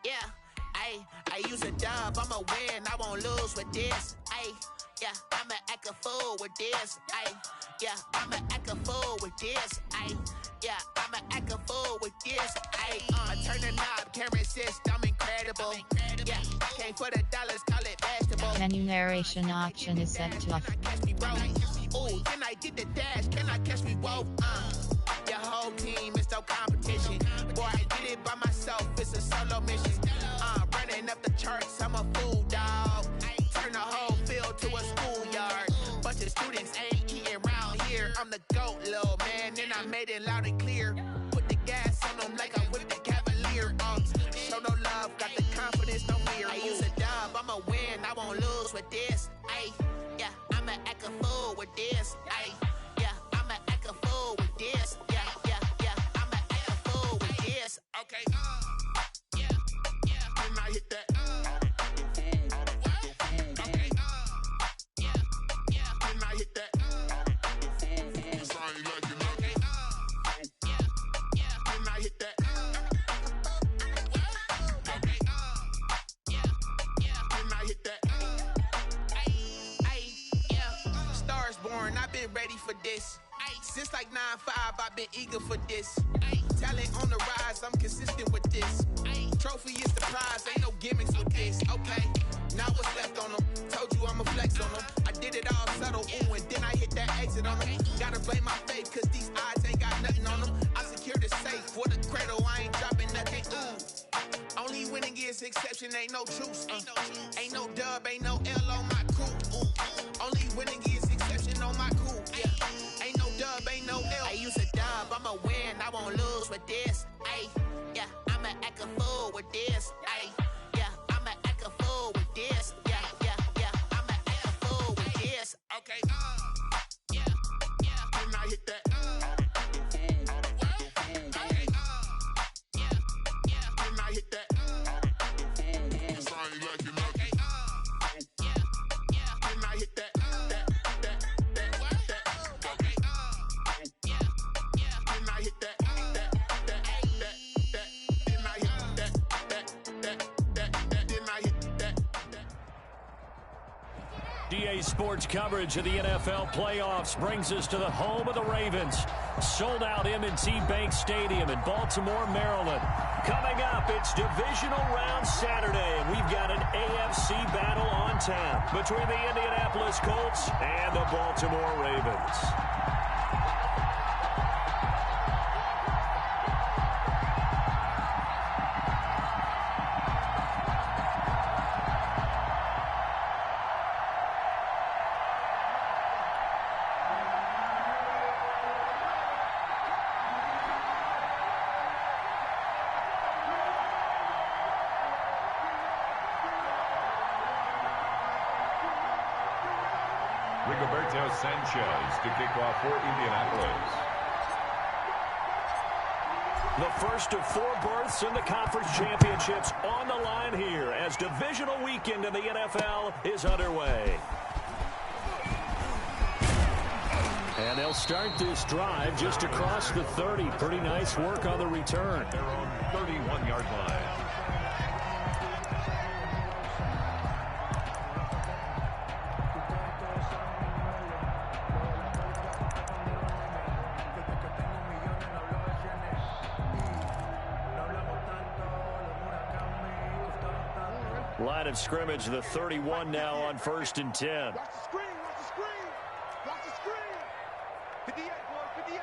Yeah, I use a dub, I'ma win, I won't lose with this. Yeah, I'ma act a fool with this. Yeah, I'ma act a fool with this. Yeah, I'ma act a fool with this. I turn the knob, camera assist, I'm incredible. Yeah, came for the dollars, call it vegetable. Menu narration option is set to off. Ooh, then I did the dash, can I catch me? Whoa, your whole team is no competition. Boy, I did it by myself, it's a solo mission. Running up the charts, I'm a fool, dog. Turn the whole field to a schoolyard. Bunch of students ain't eating round here. I'm the GOAT, little man, and I made it loud and clear. Put the gas on them like I'm with the Cavalier. Show no love, got the confidence, no fear. I use a dub, I'ma win, I won't lose with this. Yeah, I'ma act a fool with this. Yeah, I'ma act a fool with this. Yeah, I'ma act a fool with this. Okay, yeah, then I hit that. Ready for this. Since like 9-5, I've been eager for this. Talent on the rise, I'm consistent with this. Trophy is the prize, ain't no gimmicks with this. Okay, now what's left on them? Told you I'ma flex on them. I did it all subtle, ooh, and then I hit that exit on them. Gotta blame my faith, cause these odds ain't got nothing on them. I secured the safe for the cradle, I ain't dropping nothing, ooh. Only winning is exception, ain't no truce. Ain't no dub, ain't no L on my crew. Only winning is exception on my crew. Yeah, ain't no dub, ain't no L. I use a dub, I'ma win, I won't lose with this. Yeah, I'ma act a fool with this. Yeah, I'ma act a fool with this. Yeah, I'ma act a fool with this. Okay, yeah, then I hit that. DA Sports coverage of the NFL playoffs brings us to the home of the Ravens. Sold out M&T Bank Stadium in Baltimore, Maryland. Coming up, it's Divisional Round Saturday, and we've got an AFC battle on tap between the Indianapolis Colts and the Baltimore Ravens. Sanchez to kick off for Indianapolis. The first of 4 berths in the conference championships on the line here as divisional weekend in the NFL is underway. And they'll start this drive just across the 30. Pretty nice work on the return. They're on 31-yard line. Line of scrimmage, the 31 now on 1st and 10. Watch the screen, watch the screen, watch the screen. 58, boy, 58,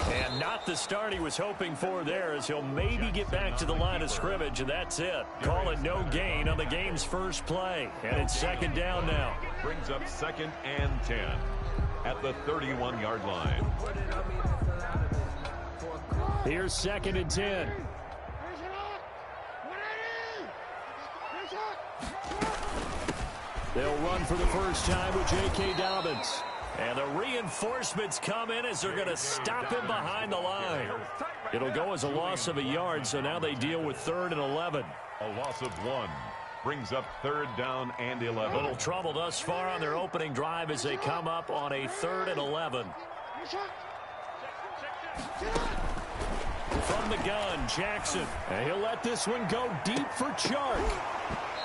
Mike. And not the start he was hoping for there, as he'll maybe get back to the line of scrimmage, and that's it. Call it no gain on the game's first play. And it's 2nd down now. Brings up 2nd and 10 at the 31-yard line. Here's 2nd and 10. They'll run for the first time with J.K. Dobbins. And the reinforcements come in as they're going to stop him behind the line. It'll go as a loss of a yard, so now they deal with 3rd and 11. A loss of 1 brings up 3rd down and 11. Little trouble thus far on their opening drive as they come up on a 3rd and 11. From the gun, Jackson. And he'll let this one go deep for Chark.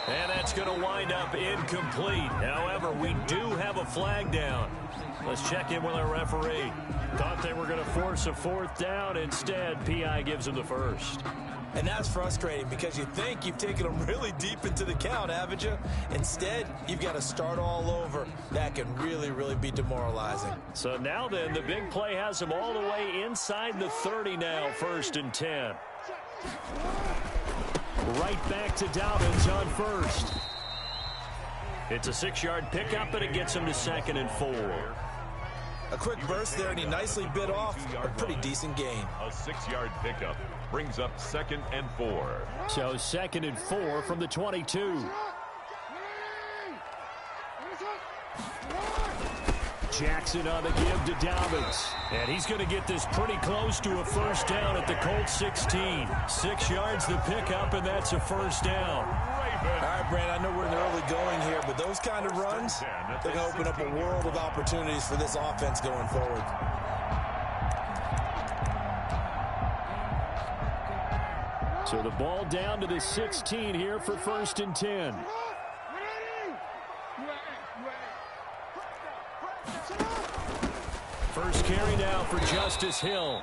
And that's going to wind up incomplete. However, we do have a flag down. Let's check in with our referee. Thought they were going to force a fourth down. Instead, PI gives them the first. And that's frustrating because you think you've taken them really deep into the count, haven't you? Instead, you've got to start all over. That can really, really be demoralizing. So now then, the big play has them all the way inside the 30 now, 1st and 10. Right back to Dobbins on first. It's a 6-yard pickup, and it gets him to 2nd and 4. A quick burst there, and he nicely bit off a pretty decent gain. A 6-yard pickup brings up 2nd and 4. So 2nd and 4 from the 22. Jackson on the give to Dobbins. And he's going to get this pretty close to a first down at the Colts 16. 6 yards the pickup, and that's a first down. All right, Brandon, I know we're in the early going here, but those kind of runs, they're going to open up a world of opportunities for this offense going forward. So the ball down to the 16 here for 1st and 10. First carry now for Justice Hill.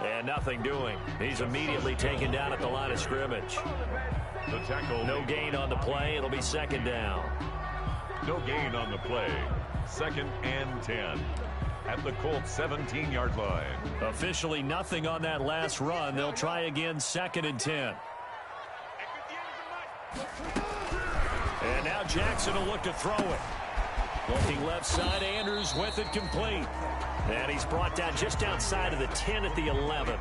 And nothing doing. He's immediately taken down at the line of scrimmage. The tackle. No gain on the play. It'll be 2nd down. No gain on the play. 2nd and 10 at the Colts 17-yard line. Officially nothing on that last run. They'll try again 2nd and 10. And now Jackson will look to throw it. Looking left side, Andrews with it complete. And he's brought down just outside of the 10 at the 11.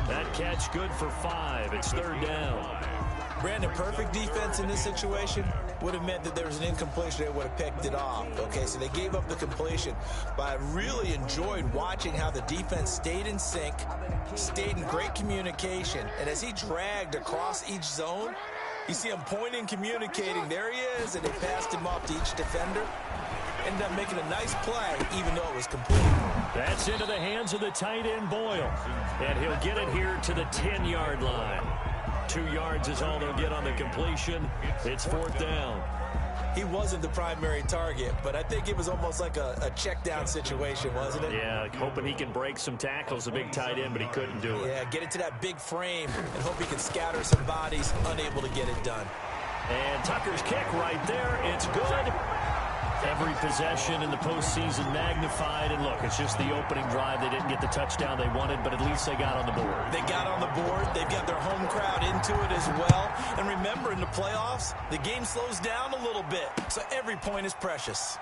That catch good for 5. It's 3rd down. Brandon, perfect defense in this situation would have meant that there was an incompletion. They would have picked it off. Okay, so they gave up the completion. But I really enjoyed watching how the defense stayed in sync, stayed in great communication. And as he dragged across each zone, you see him pointing, communicating. There he is, and they passed him off to each defender. Ended up making a nice play, even though it was complete. That's into the hands of the tight end, Boyle. And he'll get it here to the 10-yard line. 2 yards is all they'll get on the completion. It's 4th down. He wasn't the primary target, but I think it was almost like a check down situation, wasn't it? Yeah, hoping he can break some tackles, a big tight end, but he couldn't do it. Yeah, get it to that big frame and hope he can scatter some bodies, unable to get it done. And Tucker's kick right there. It's good. Every possession in the postseason magnified. And look, it's just the opening drive. They didn't get the touchdown they wanted, but at least they got on the board. They got on the board. They've got their home crowd into it as well. And remember, in the playoffs, the game slows down a little bit. So every point is precious.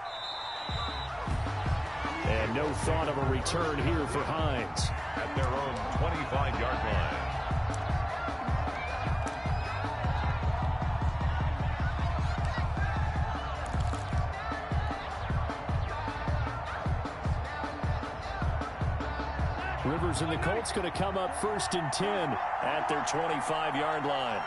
And no thought of a return here for Hines. At their own 25-yard line. Rivers and the Colts going to come up 1st and 10 at their 25-yard line.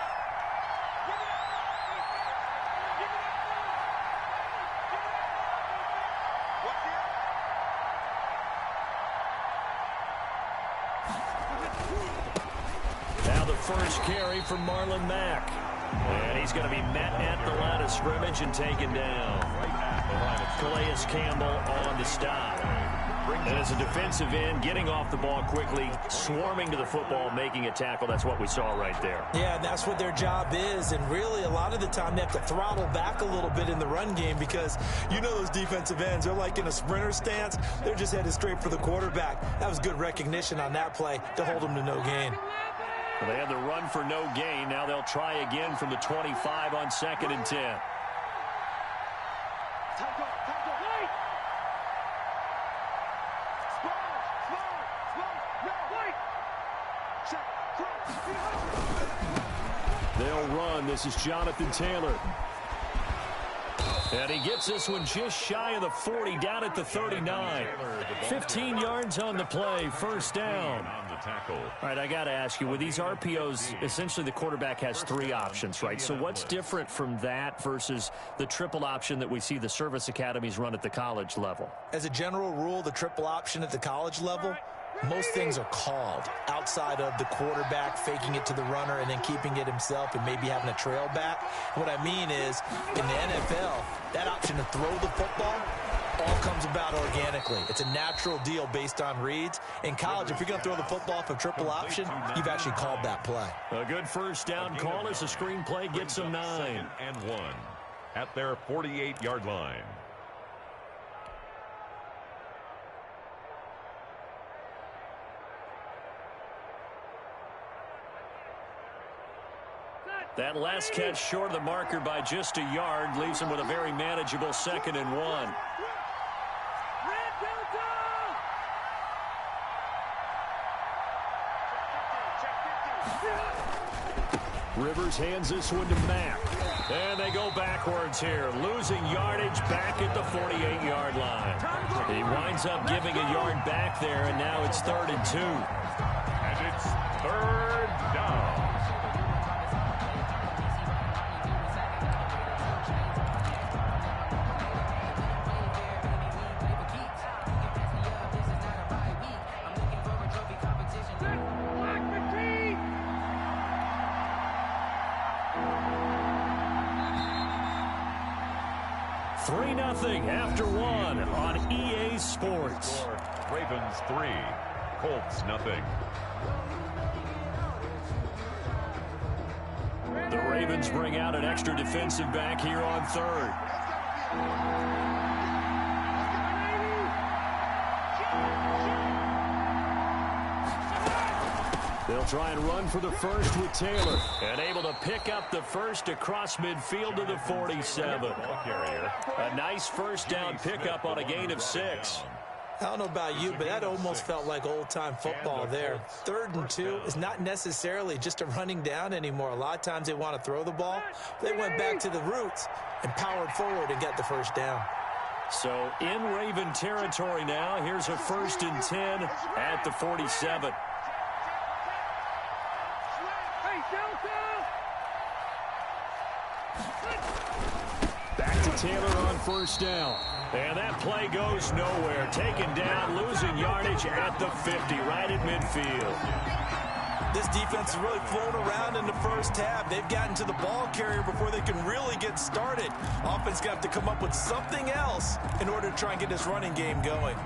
Now the first carry for Marlon Mack. And he's going to be met at the line of scrimmage and taken down. Calais Campbell on the stop. And as a defensive end, getting off the ball quickly, swarming to the football, making a tackle. That's what we saw right there. Yeah, and that's what their job is. And really, a lot of the time, they have to throttle back a little bit in the run game because you know those defensive ends, they're like in a sprinter stance. They're just headed straight for the quarterback. That was good recognition on that play to hold them to no gain. Well, they had the run for no gain. Now they'll try again from the 25 on 2nd and 10. They'll run. This is Jonathan Taylor. And he gets this one just shy of the 40, down at the 39. 15 yards on the play, 1st down. All right, I got to ask you, with these RPOs, essentially the quarterback has 3 options, right? So what's different from that versus the triple option that we see the service academies run at the college level? As a general rule, the triple option at the college level most things are called outside of the quarterback faking it to the runner and then keeping it himself and maybe having a trail back. What I mean is, in the NFL, that option to throw the football all comes about organically. It's a natural deal based on reads. In college, if you're going to throw the football for triple option, you've actually called that play. A good first down call as the screenplay gets them 9. And 1 at their 48-yard line. That last catch short of the marker by just a yard leaves him with a very manageable 2nd and 1. Rivers hands this one to Mack. And they go backwards here, losing yardage back at the 48-yard line. He winds up giving a yard back there, and now it's 3rd and 2. And it's 3rd down. After 1 on EA Sports. Ravens 3, Colts nothing. The Ravens bring out an extra defensive back here on 3rd. They'll try and run for the first with Taylor. And able to pick up the first across midfield to the 47. A nice first down pickup on a gain of 6. I don't know about you, but that almost felt like old-time football there. 3rd and 2 is not necessarily just a running down anymore. A lot of times they want to throw the ball. They went back to the roots and powered forward and got the first down. So in Raven territory now, here's a 1st and 10 at the 47. Back to Taylor on 1st down. And that play goes nowhere. Taken down, losing yardage at the 50, right at midfield. This defense has really flown around in the first half. They've gotten to the ball carrier before they can really get started. Offense got to come up with something else in order to try and get this running game going.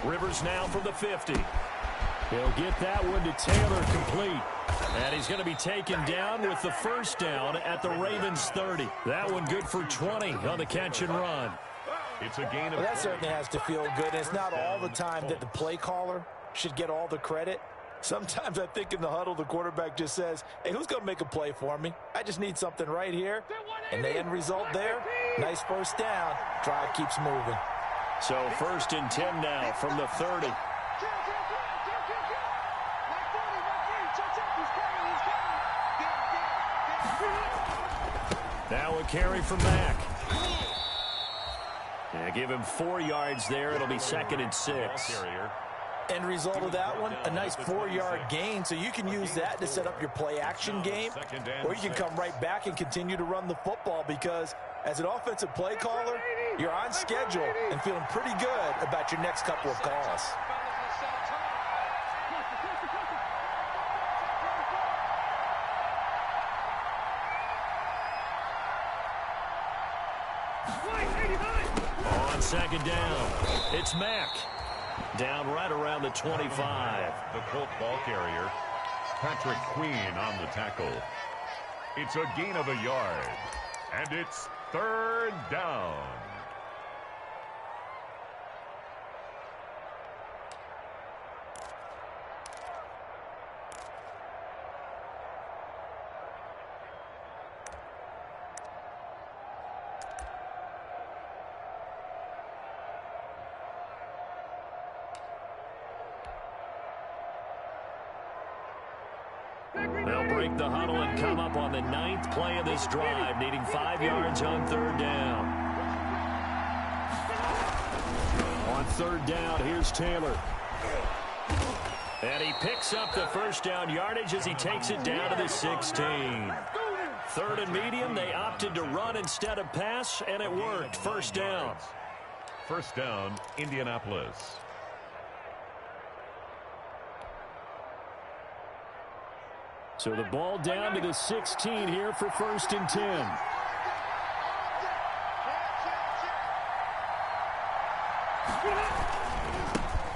Rivers now from the 50. He'll get that one to Taylor complete. And he's going to be taken down with the 1st down at the Ravens 30. That one good for 20 on the catch and run. It's a gain of that certainly has to feel good. And it's not all the time that the play caller should get all the credit. Sometimes I think in the huddle, the quarterback just says, hey, who's going to make a play for me? I just need something right here. And the end result there, nice first down. Drive keeps moving. So 1st and 10 now from the 30. Now a carry from Mack. Yeah, give him 4 yards there. It'll be 2nd and 6. End result of that one, a nice 4-yard gain, so you can use that to set up your play-action game, or you can come right back and continue to run the football because as an offensive play caller, you're on schedule and feeling pretty good about your next couple of calls. On 2nd down, it's Mack. Down right around the 25. The Colt ball carrier, Patrick Queen on the tackle. It's a gain of a yard, and it's 3rd down. They'll break the huddle and come up on the 9th play of this drive, needing 5 yards on 3rd down. On 3rd down, here's Taylor. And he picks up the 1st down yardage as he takes it down to the 16. 3rd and medium, they opted to run instead of pass, and it worked. 1st down. 1st down, Indianapolis. So the ball down to the 16 here for 1st and 10.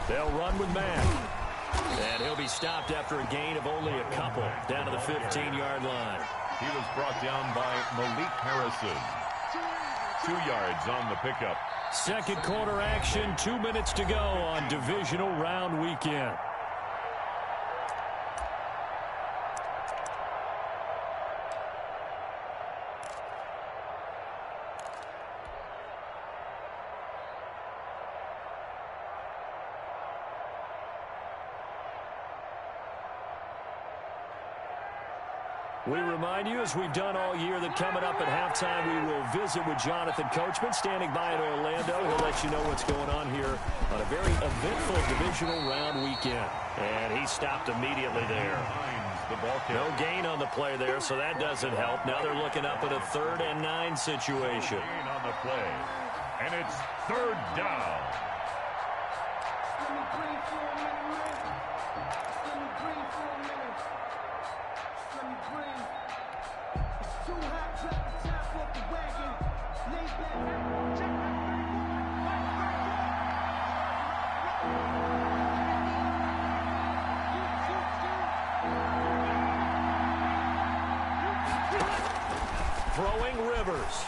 They'll run with Mack. And he'll be stopped after a gain of only a couple down to the 15-yard line. He was brought down by Malik Harrison. 2 yards on the pickup. Second quarter action, 2 minutes to go on divisional round weekend. We remind you, as we've done all year, that coming up at halftime, we will visit with Jonathan Coachman, standing by in Orlando. He'll let you know what's going on here on a very eventful divisional round weekend. And he stopped immediately there. No gain on the play there, so that doesn't help. Now they're looking up at a 3rd and 9 situation. Gain on the play. And it's 3rd down. Throwing Rivers.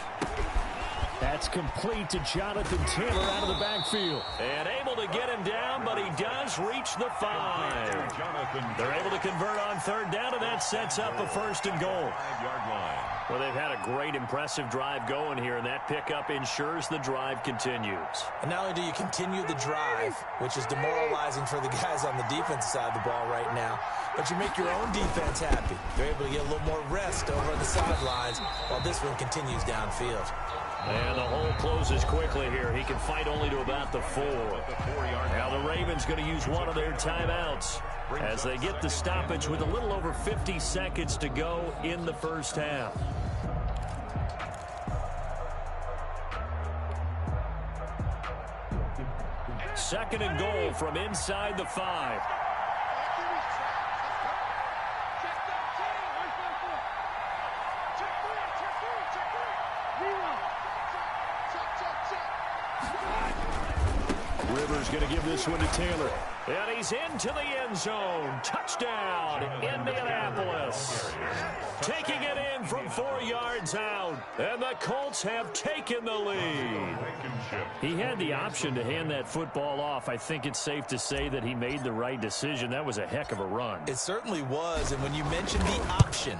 That's complete to Jonathan Taylor out of the backfield. And able to get him down, but he does reach the 5. They're able to convert on 3rd down, and that sets up a 1st and goal. 5-yard line. Well, they've had a great, impressive drive going here, and that pickup ensures the drive continues. And not only do you continue the drive, which is demoralizing for the guys on the defensive side of the ball right now, but you make your own defense happy. They're able to get a little more rest over on the sidelines while this one continues downfield. And the hole closes quickly here. He can fight only to about the 4. Now the Ravens going to use one of their timeouts as they get the stoppage with a little over 50 seconds to go in the 1st half. Second and goal from inside the 5. Rivers going to give this one to Taylor. And he's into the end zone. Touchdown, Indianapolis. Taking it in from 4 yards out. And the Colts have taken the lead. He had the option to hand that football off. I think it's safe to say that he made the right decision. That was a heck of a run. It certainly was. And when you mention the option,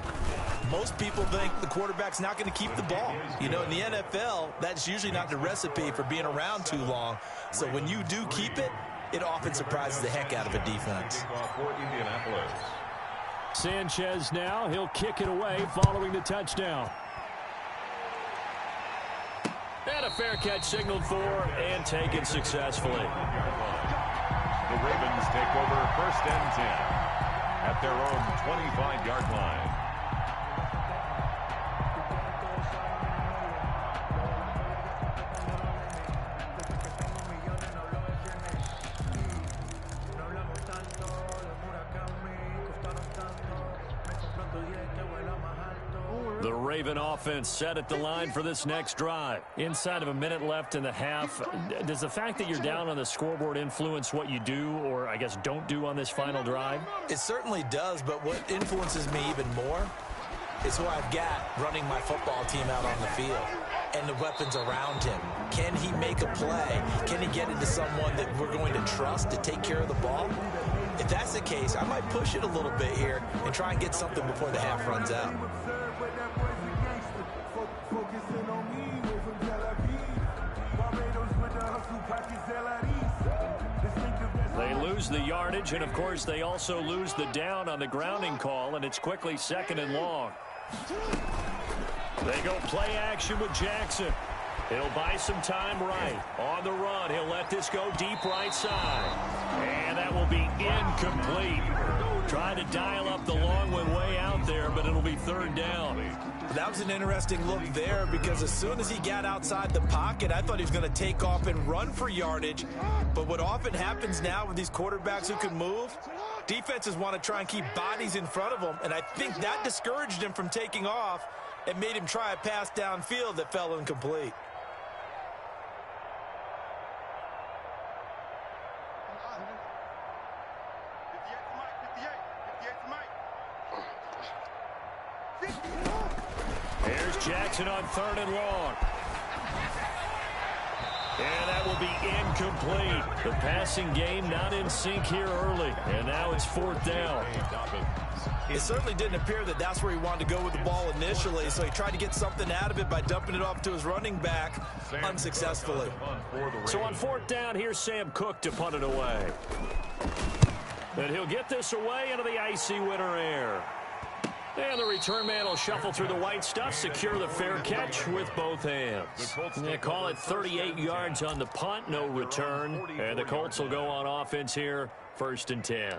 most people think the quarterback's not going to keep the ball. You know, in the NFL, that's usually not the recipe for being around too long. So when you do keep it, it often surprises the heck out of a defense. Sanchez now, he'll kick it away following the touchdown. And a fair catch signaled for and taken successfully. The Ravens take over 1st and 10 at their own 25-yard line. The Raven offense set at the line for this next drive. Inside of a minute left in the half, does the fact that you're down on the scoreboard influence what you do, or I guess don't do on this final drive? It certainly does, but what influences me even more is who I've got running my football team out on the field and the weapons around him. Can he make a play? Can he get into someone that we're going to trust to take care of the ball? If that's the case, I might push it a little bit here and try and get something before the half runs out. They lose the yardage, and, of course, they also lose the down on the grounding call, and it's quickly 2nd and long. They go play action with Jackson. He'll buy some time right. On the run, he'll let this go deep right side. And that will be incomplete. Try to dial up the long one way out there, but it'll be 3rd down. That was an interesting look there because as soon as he got outside the pocket, I thought he was going to take off and run for yardage. But what often happens now with these quarterbacks who can move, defenses want to try and keep bodies in front of them, and I think that discouraged him from taking off and made him try a pass downfield that fell incomplete. Here's Jackson on 3rd and long. And that will be incomplete. The passing game not in sync here early. And now it's 4th down. It certainly didn't appear that that's where he wanted to go with the ball initially, so he tried to get something out of it by dumping it off to his running back unsuccessfully. So on 4th down, here's Sam Cook to punt it away. And he'll get this away into the icy winter air. And the return man will shuffle through the white stuff, secure the fair catch with both hands. They call it 38 yards on the punt, no return. And the Colts will go on offense here, 1st and 10.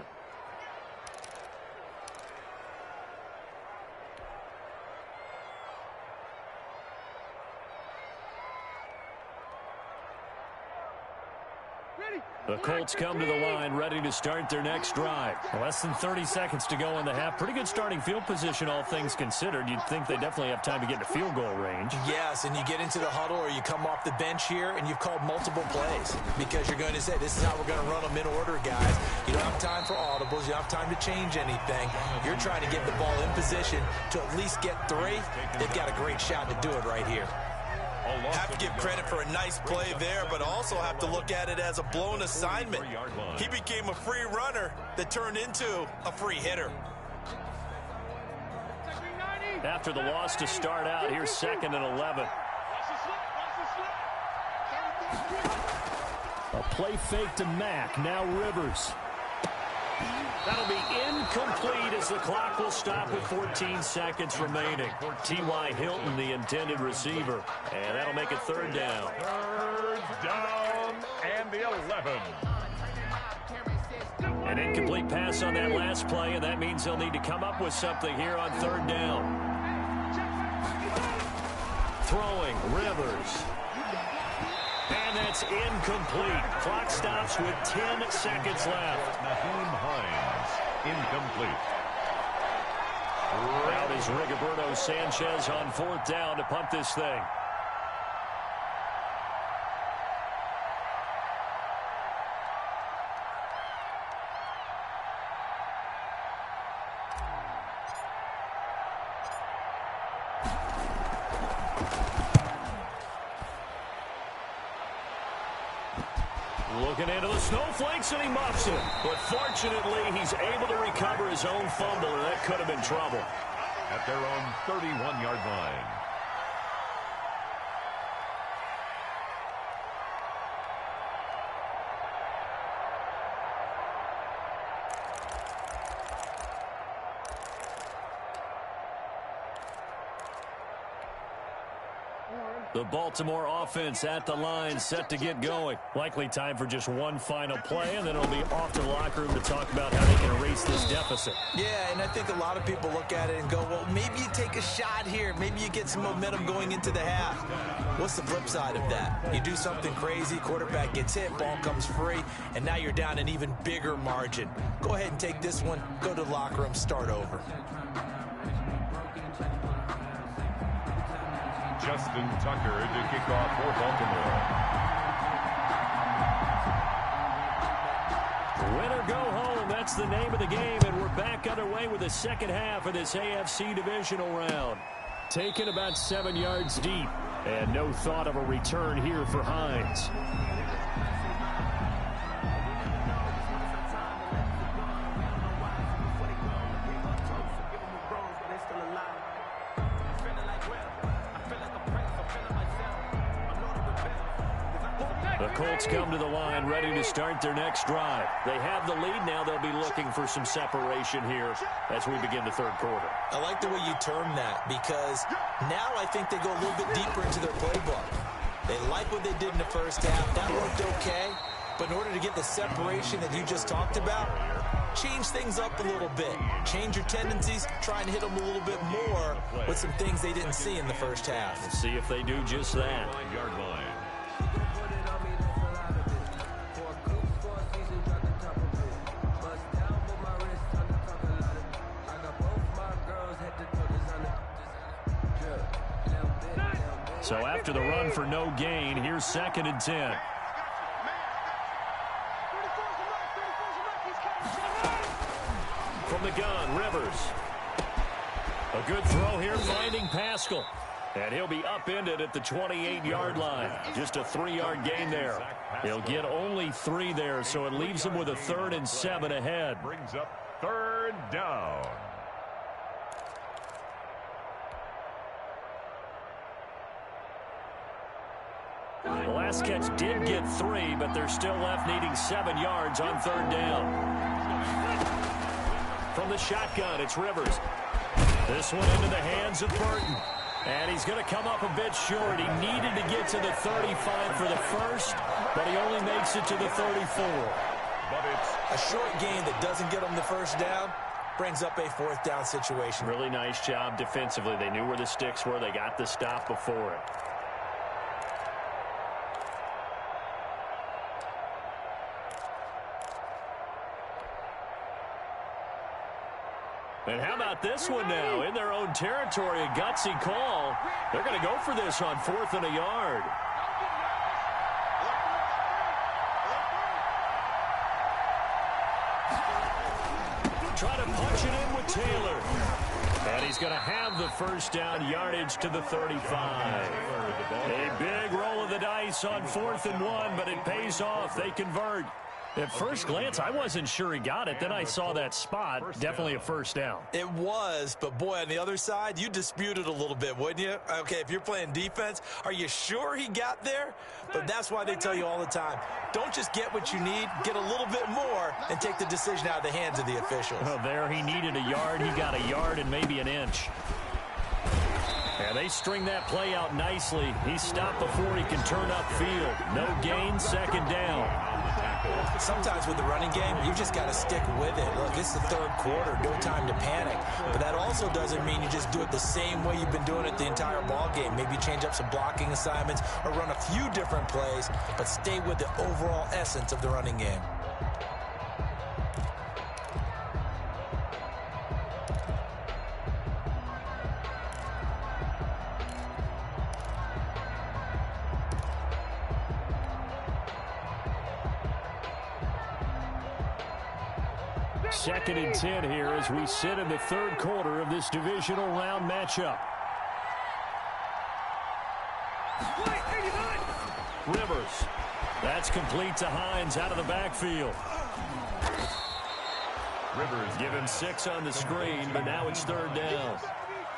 The Colts come to the line, ready to start their next drive. Less than 30 seconds to go in the half. Pretty good starting field position, all things considered. You'd think they definitely have time to get to field goal range. Yes, and you get into the huddle or you come off the bench here and you've called multiple plays because you're going to say, this is how we're going to run them in order, guys. You don't have time for audibles. You don't have time to change anything. You're trying to get the ball in position to at least get 3. They've got a great shot to do it right here. Have to give credit for a nice play there, but also have to look at it as a blown assignment. He became a free runner that turned into a free hitter. After the loss to start out, here's 2nd and 11. A play fake to Mack, now Rivers. That'll be incomplete as the clock will stop with 14 seconds remaining. T.Y. Hilton, the intended receiver. And that'll make it 3rd down. 3rd down and the 11. An incomplete pass on that last play, and that means they'll need to come up with something here on 3rd down. Throwing, Rivers. And that's incomplete. Clock stops with 10 seconds left. Naheem Hines, incomplete. Out is Rigoberto Sanchez on 4th down to punt this thing. Looking into the snowflakes, and he muffs it. But fortunately, he's able to recover his own fumble, and that could have been trouble. At their own 31-yard line. The Baltimore offense at the line, set to get going. Likely time for just one final play, and then it'll be off to the locker room to talk about how they can erase this deficit. Yeah, and I think a lot of people look at it and go, well, maybe you take a shot here. Maybe you get some momentum going into the half. What's the flip side of that? You do something crazy, quarterback gets hit, ball comes free, and now you're down an even bigger margin. Go ahead and take this one, go to the locker room, start over. Justin Tucker to kick off for Baltimore. Win or go home, that's the name of the game, and we're back underway with the second half of this AFC Divisional round. Taken about 7 yards deep, and no thought of a return here for Hines. The Colts come to the line ready to start their next drive. They have the lead. Now they'll be looking for some separation here as we begin the third quarter. I like the way you term that, because now I think they go a little bit deeper into their playbook. They like what they did in the first half. That worked okay. But in order to get the separation that you just talked about, change things up a little bit. Change your tendencies, try and hit them a little bit more with some things they didn't see in the first half. We'll see if they do just that. Yard line. So after the run for no gain, here's 2nd and 10. From the gun, Rivers. A good throw here, finding Pascal. And he'll be upended at the 28-yard line. Just a 3-yard gain there. He'll get only 3 there, so it leaves him with a 3rd and 7 ahead. Brings up 3rd down. The last catch did get 3, but they're still left needing 7 yards on 3rd down. From the shotgun, it's Rivers. This one into the hands of Burton. And he's going to come up a bit short. He needed to get to the 35 for the first, but he only makes it to the 34. But it's a short gain that doesn't get them the first down brings up a 4th down situation. Really nice job defensively. They knew where the sticks were. They got the stop before it. And how about this one now? In their own territory, a gutsy call. They're going to go for this on 4th and a yard. Try to punch it in with Taylor. And he's going to have the first down, yardage to the 35. A big roll of the dice on 4th and 1, but it pays off. They convert. At first glance, I wasn't sure he got it. Then I saw that spot. Definitely a first down. It was, but boy, on the other side, you disputed a little bit, wouldn't you? Okay, if you're playing defense, are you sure he got there? But that's why they tell you all the time, don't just get what you need, get a little bit more, and take the decision out of the hands of the officials. Oh, there he needed a yard. He got a yard and maybe an inch. And they string that play out nicely. He's stopped before he can turn upfield. No gain, 2nd down. Sometimes with the running game, you just got to stick with it. Look, it's the 3rd quarter, no time to panic. But that also doesn't mean you just do it the same way you've been doing it the entire ball game. Maybe change up some blocking assignments or run a few different plays, but stay with the overall essence of the running game. Second and 10 here as we sit in the 3rd quarter of this divisional round matchup. Rivers. That's complete to Hines out of the backfield. Rivers given 6 on the screen, but now it's 3rd down.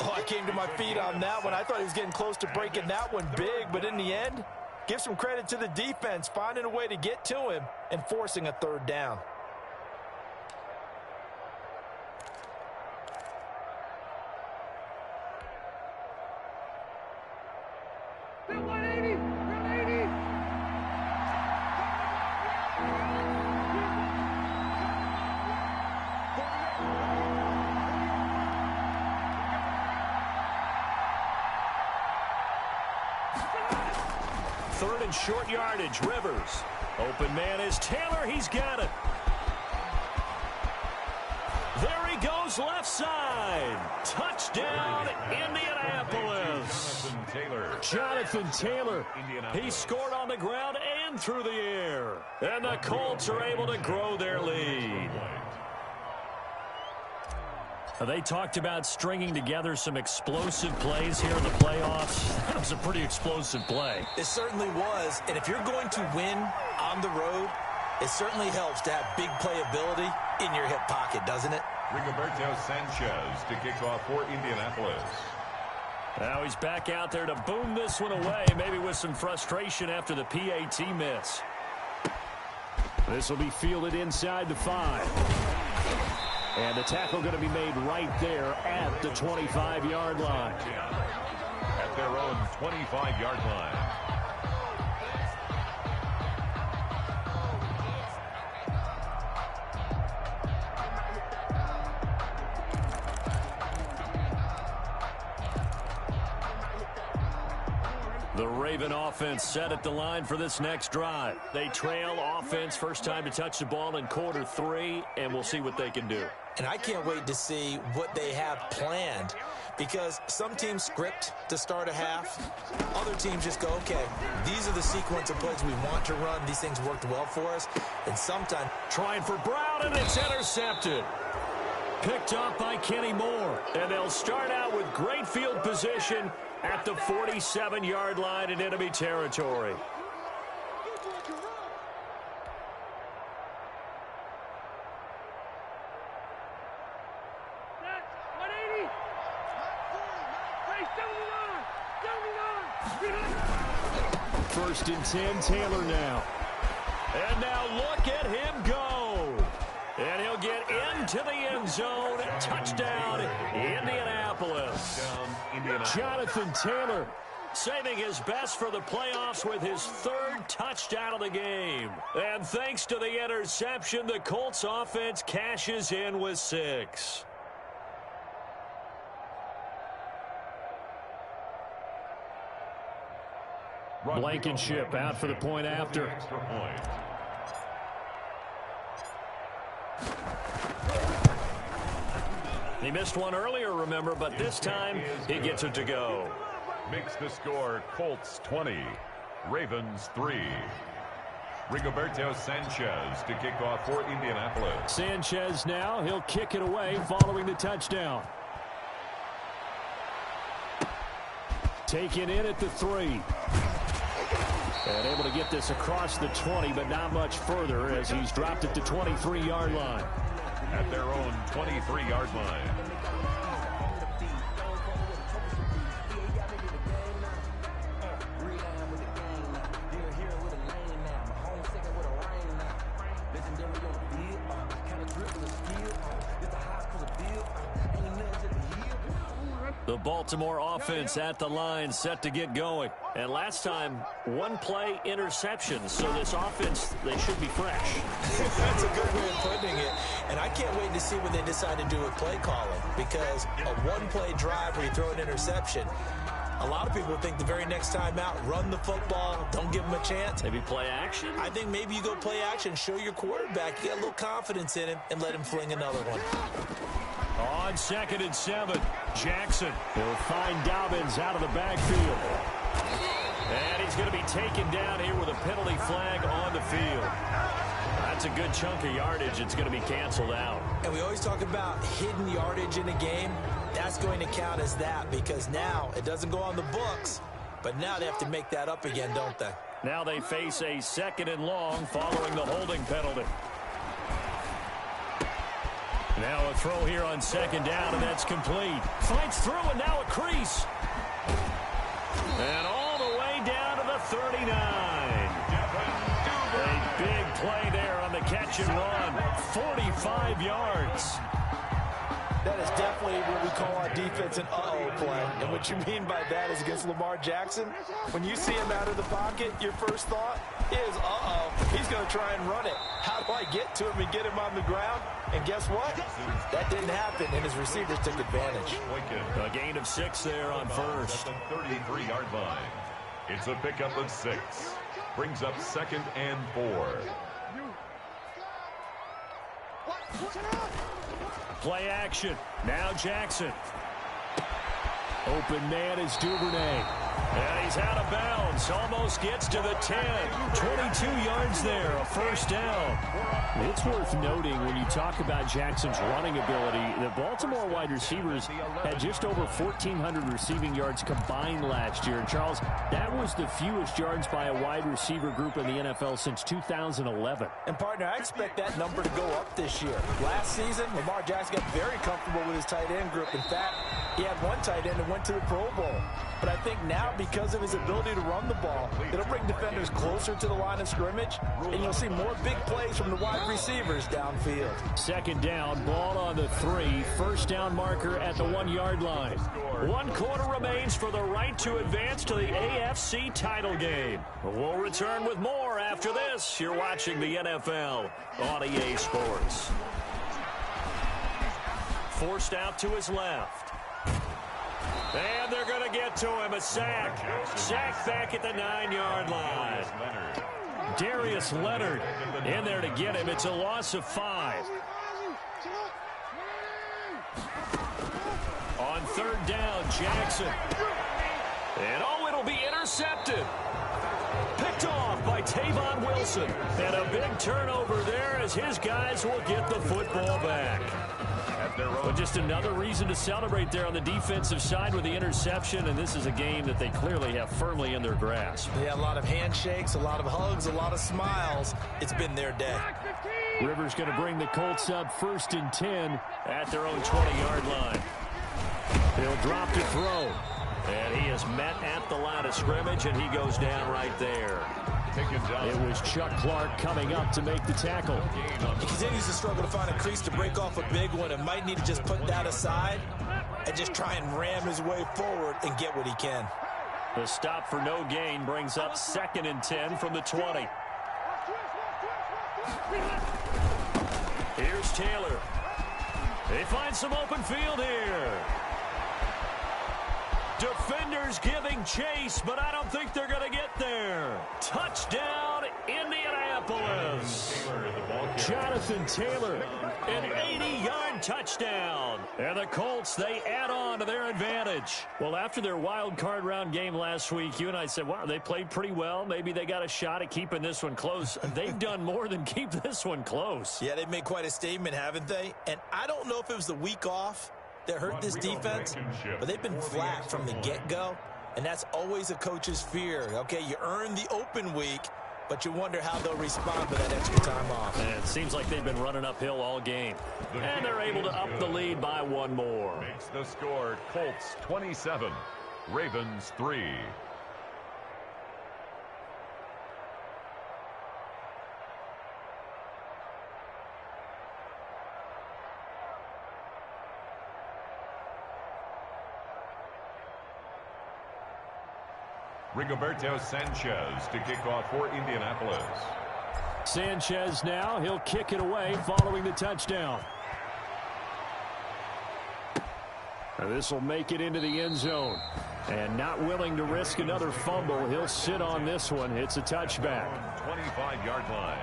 Oh, I came to my feet on that one. I thought he was getting close to breaking that one big, but in the end, give some credit to the defense, finding a way to get to him and forcing a 3rd down. Third and short yardage, Rivers. Open man is Taylor. He's got it. There he goes, left side. Touchdown, Indianapolis. Jonathan Taylor. He scored on the ground and through the air. And the Colts are able to grow their lead. They talked about stringing together some explosive plays here in the playoffs. That was a pretty explosive play. It certainly was. And if you're going to win on the road, it certainly helps to have big playability in your hip pocket, doesn't it? Rigoberto Sanchez to kick off for Indianapolis. Now he's back out there to boom this one away, maybe with some frustration after the PAT miss. This will be fielded inside the 5. And the tackle going to be made right there at the 25-yard line. At their own 25-yard line. The Raven offense set at the line for this next drive. They trail offense, first time to touch the ball in quarter 3, and we'll see what they can do. And I can't wait to see what they have planned, because some teams script to start a half. Other teams just go, okay, these are the sequence of plays we want to run. These things worked well for us. And sometimes trying for Brown, and it's intercepted. Picked up by Kenny Moore. And they'll start out with great field position at the 47-yard line in enemy territory. First and 10, Taylor now. And now look at him go. And he'll get into the end zone. Touchdown, Indianapolis. Jonathan Taylor saving his best for the playoffs with his 3rd touchdown of the game. And thanks to the interception, the Colts offense cashes in with 6. Blankenship out for the point after. He missed one earlier, remember, but this time he gets it to go. Makes the score Colts 20, Ravens 3. Rigoberto Sanchez to kick off for Indianapolis. Sanchez now, he'll kick it away following the touchdown. Taken in at the 3. And able to get this across the 20, but not much further as he's dropped it to 23-yard line. At their own 23-yard line. The Baltimore offense at the line, set to get going. And last time, 1-play interception. So this offense, they should be fresh. That's a good way of putting it. And I can't wait to see what they decide to do with play calling, because a 1-play drive where you throw an interception, a lot of people think the very next time out, run the football, don't give them a chance. Maybe play action? I think maybe you go play action, show your quarterback, you got a little confidence in him, and let him fling another one. On 2nd and 7, Jackson will find Dobbins out of the backfield. And he's going to be taken down here with a penalty flag on the field. That's a good chunk of yardage. It's going to be canceled out. And we always talk about hidden yardage in a game. That's going to count as that, because now it doesn't go on the books, but now they have to make that up again, don't they? Now they face a 2nd and long following the holding penalty. Now a throw here on 2nd down, and that's complete. Fights through, and now a crease. And all the way down to the 39. A big play there on the catch and run. 45 yards. That is definitely what we call our defense an uh-oh play. And what you mean by that is against Lamar Jackson, when you see him out of the pocket, your first thought is, uh-oh, he's going to try and run it. How do I get to him and get him on the ground? And guess what? That didn't happen, and his receivers took advantage. A gain of 6 there on first. At the 33-yard line. It's a pickup of 6. Brings up 2nd and 4. Play action. Now Jackson. Open man is Duvernay. And he's out of bounds. Almost gets to the 10. 22 yards there. A first down. It's worth noting when you talk about Jackson's running ability, the Baltimore wide receivers had just over 1,400 receiving yards combined last year. And Charles, that was the fewest yards by a wide receiver group in the NFL since 2011. And partner, I expect that number to go up this year. Last season, Lamar Jackson got very comfortable with his tight end group. In fact, he had one tight end that went to the Pro Bowl. but I think now because of his ability to run the ball, it'll bring defenders closer to the line of scrimmage, and you'll see more big plays from the wide receivers downfield. Second down, ball on the 3. First down marker at the 1-yard line. 1 quarter remains for the right to advance to the AFC title game. We'll return with more after this. You're watching the NFL on EA Sports. Forced out to his left. And they're going to get to him. A sack. Sack back at the 9-yard line. Darius Leonard in there to get him. It's a loss of 5. On third down, Jackson. And it'll be intercepted. Picked off by Tavon Wilson. And a big turnover there as his guys will get the football back. But just another reason to celebrate there on the defensive side with the interception, and this is a game that they clearly have firmly in their grasp. Yeah, a lot of handshakes, a lot of hugs, a lot of smiles. It's been their day. Rivers going to bring the Colts up 1st and 10 at their own 20-yard line. He'll drop to throw. And he is met at the line of scrimmage, and he goes down right there. It was Chuck Clark coming up to make the tackle. He continues to struggle to find a crease to break off a big one and might need to just put that aside and just try and ram his way forward and get what he can. The stop for no gain brings up 2nd and 10 from the 20. Here's Taylor. They find some open field here. Defenders giving chase, but I don't think they're going to get there. Touchdown, Indianapolis. Jonathan Taylor, an 80-yard touchdown. And the Colts, they add on to their advantage. Well, after their wild card round game last week, you and I said, wow, they played pretty well. Maybe they got a shot at keeping this one close. They've done more than keep this one close. Yeah, they've made quite a statement, haven't they? And I don't know if it was the week off that hurt this defense, but they've been flat from the get-go, and that's always a coach's fear. Okay, you earn the open week, but you wonder how they'll respond to that extra time off. And it seems like they've been running uphill all game, and they're able to up the lead by 1 more. Makes the score Colts 27, Ravens 3. Rigoberto Sanchez to kick off for Indianapolis. Sanchez now, he'll kick it away following the touchdown. This will make it into the end zone. And not willing to risk another fumble, he'll sit on this one. It's a touchback. 25-yard line.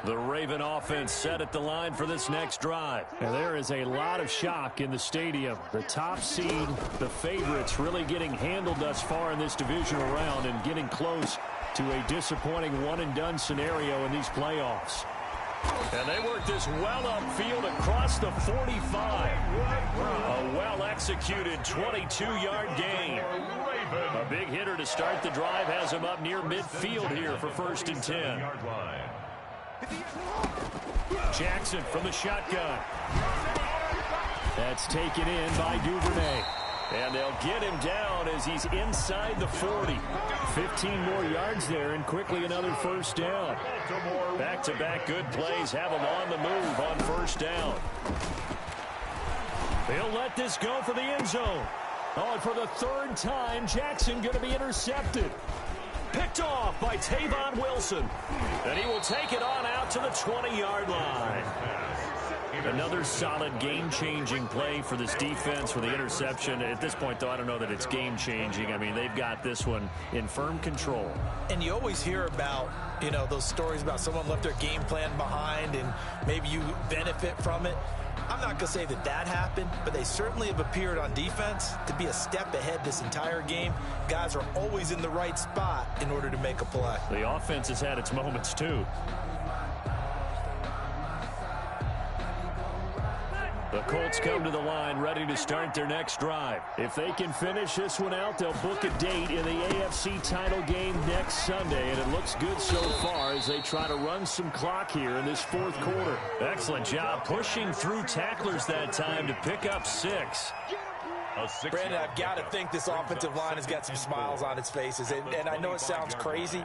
The Raven offense set at the line for this next drive. And there is a lot of shock in the stadium. The top seed, the favorites, really getting handled thus far in this divisional round and getting close to a disappointing one-and-done scenario in these playoffs. And they work this well upfield across the 45. A well-executed 22-yard gain. A big hitter to start the drive has him up near midfield here for 1st and 10. Jackson from the shotgun. That's taken in by Duvernay. And they'll get him down as he's inside the 40. 15 more yards there and quickly another 1st down. Back-to-back good plays have him on the move on 1st down. They'll let this go for the end zone. Oh, and for the 3rd time, Jackson going to be intercepted. Picked off by Tavon Wilson. And he will take it on out to the 20-yard line. Another solid game-changing play for this defense with the interception. At this point, though, I don't know that it's game-changing. I mean, they've got this one in firm control. And you always hear about, you know, those stories about someone left their game plan behind and maybe you benefit from it. I'm not going to say that that happened, but they certainly have appeared on defense to be a step ahead this entire game. Guys are always in the right spot in order to make a play. The offense has had its moments, too. The Colts come to the line ready to start their next drive. If they can finish this one out, they'll book a date in the AFC title game next Sunday, and it looks good so far as they try to run some clock here in this fourth quarter. Excellent job pushing through tacklers that time to pick up 6. Brandon, I've got to think this offensive line has got some smiles on its faces, and I know it sounds crazy,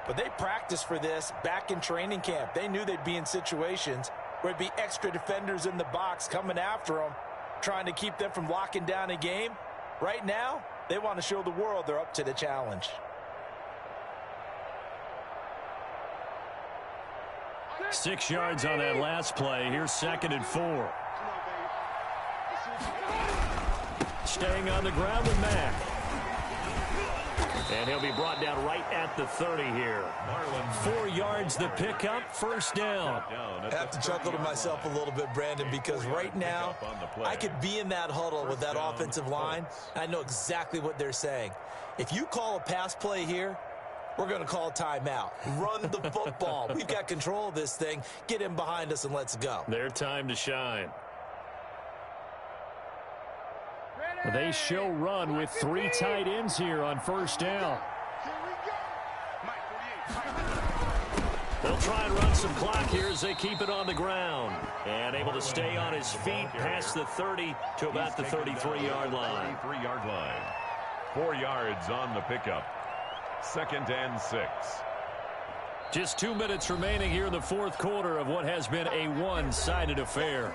but they practiced for this back in training camp. They knew they'd be in situations where there'd be extra defenders in the box coming after them, trying to keep them from locking down a game. Right now, they want to show the world they're up to the challenge. Six yards on that last play. Here's 2nd and 4. Staying on the ground with Mack. And he'll be brought down right at the 30 here. 4 yards the pickup, first down. I have to chuckle to myself a little bit, Brandon, because right now I could be in that huddle with that offensive line. I know exactly what they're saying. If you call a pass play here, we're going to call a timeout. Run the football. We've got control of this thing. Get in behind us and let's go. Their time to shine. They show run with 3 tight ends here on first down. They'll try and run some clock here as they keep it on the ground. And able to stay on his feet past the 30 to about the 33-yard line. 33-yard line. 4 yards on the pickup. 2nd and 6. Just 2 minutes remaining here in the fourth quarter of what has been a one-sided affair.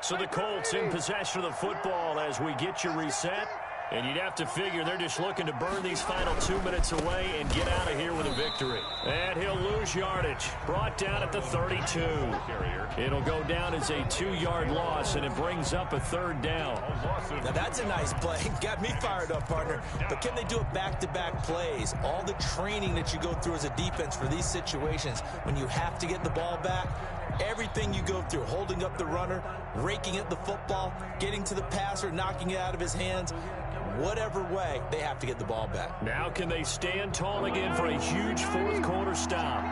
So the Colts in possession of the football as we get you reset. And you'd have to figure they're just looking to burn these final 2 minutes away and get out of here with a victory. And he'll lose yardage. Brought down at the 32. It'll go down as a 2-yard loss, and it brings up a 3rd down. Now that's a nice play. Got me fired up, partner. But can they do it back-to-back plays? All the training that you go through as a defense for these situations, when you have to get the ball back, everything you go through, holding up the runner, raking at the football, getting to the passer, knocking it out of his hands, whatever way, they have to get the ball back. Now can they stand tall again for a huge fourth quarter stop?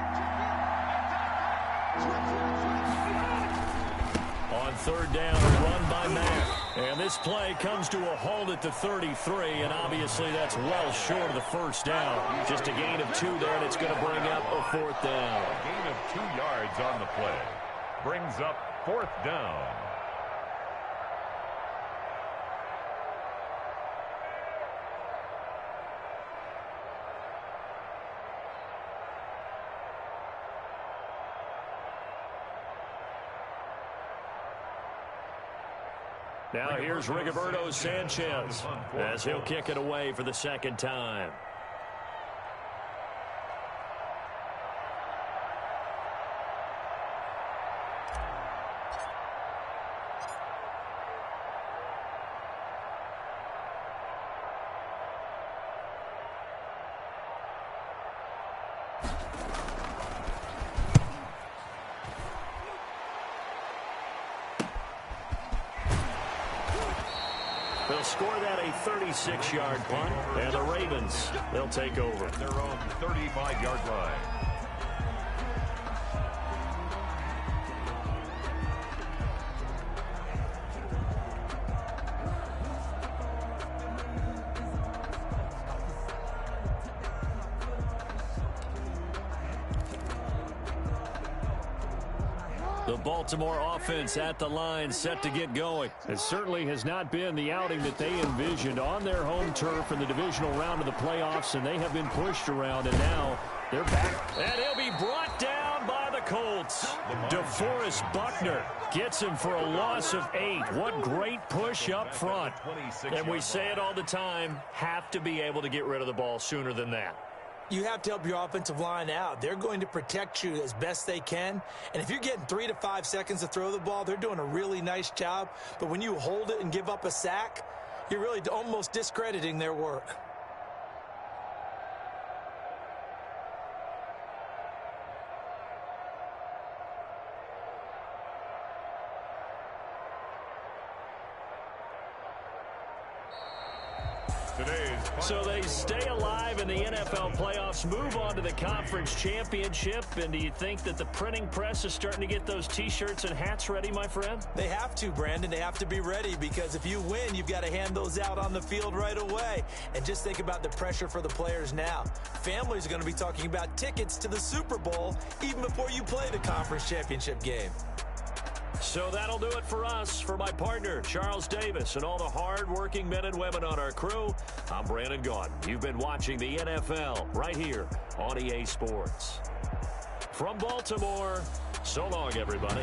On 3rd down, a run by Mack. And this play comes to a halt at the 33, and obviously that's well short of the first down. Just a gain of 2 there, and it's going to bring up a 4th down. A gain of 2 yards on the play. Brings up 4th down. Now here's Rigoberto Sanchez as he'll kick it away for the 2nd time. They'll score that a 36-yard punt, and the Ravens, they'll take over. Their own 35-yard line. The Baltimore offense at the line, set to get going. It certainly has not been the outing that they envisioned on their home turf in the divisional round of the playoffs, and they have been pushed around, and now they're back. And he'll be brought down by the Colts. DeForest Buckner gets him for a loss of 8. What great push up front. And we say it all the time, have to be able to get rid of the ball sooner than that. You have to help your offensive line out. They're going to protect you as best they can. And if you're getting 3 to 5 seconds to throw the ball, they're doing a really nice job. But when you hold it and give up a sack, you're really almost discrediting their work. today's So they stay alive in the NFL playoffs, move on to the conference championship, and do you think that the printing press is starting to get those T-shirts and hats ready, my friend? They have to, Brandon. They have to be ready because if you win, you've got to hand those out on the field right away. And just think about the pressure for the players now. Families are going to be talking about tickets to the Super Bowl even before you play the conference championship game. So that'll do it for us. For my partner, Charles Davis, and all the hard-working men and women on our crew, I'm Brandon Gaudin. You've been watching the NFL right here on EA Sports. From Baltimore, so long, everybody.